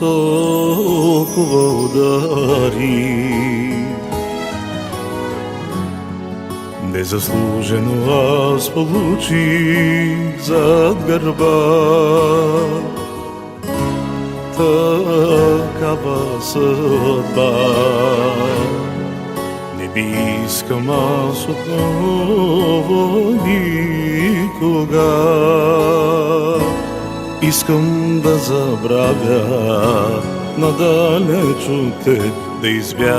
толкова удари. Незаслужено аз получих зад гърба такава съдба. Не би искам аз отново никога. Искам да забравя, надалеч от теб да избягам.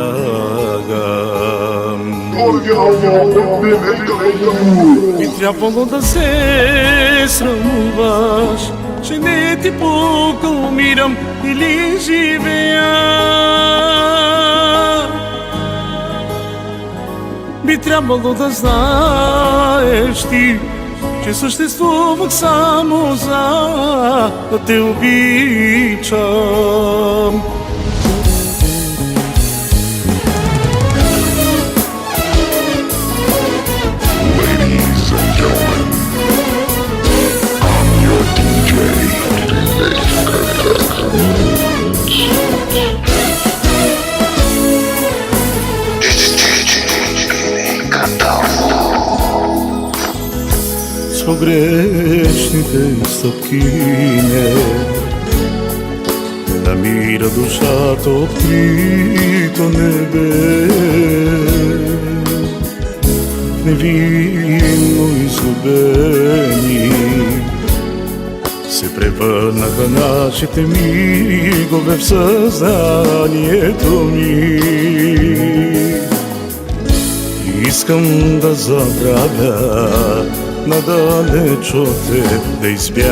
Би трябвало да се срамуваш, че не ти пука, умирам или живея. Би трябвало да знаеш ти, че съществувах само за да те обичам. Ladies and gentlemen, I'm your DJ, С погрешните стъпки не намира душата открито небе. Невинно изгубени се превърнаха нашите мигове в съзнанието ми. Искам да забравя, надалеч от теб да избягам.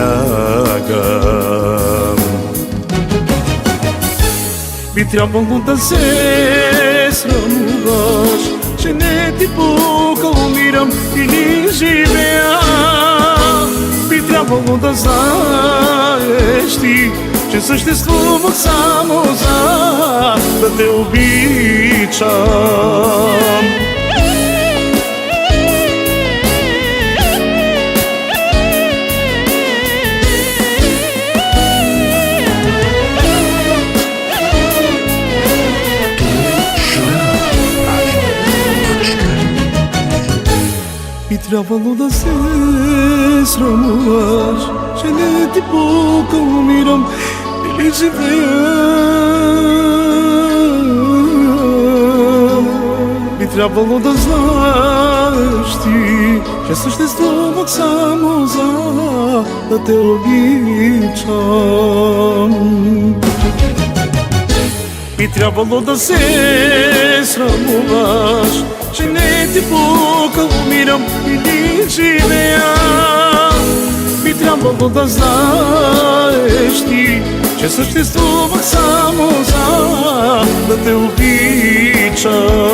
Би трябвало да се срамуваш, че не ти пука, умирам или живея. Би трябвало да знаеш ти, че съществувах само за да те обичам. Би трябвало да се срамуваш, че не ти пука, умирам или живея. Би трябвало да знаеш ти, че съществувах само за да те обичам. Би трябвало да се срамуваш, че не ти пука, умирам или живея. Би трябвало да знаеш ти, че съществувах само за да те обичам.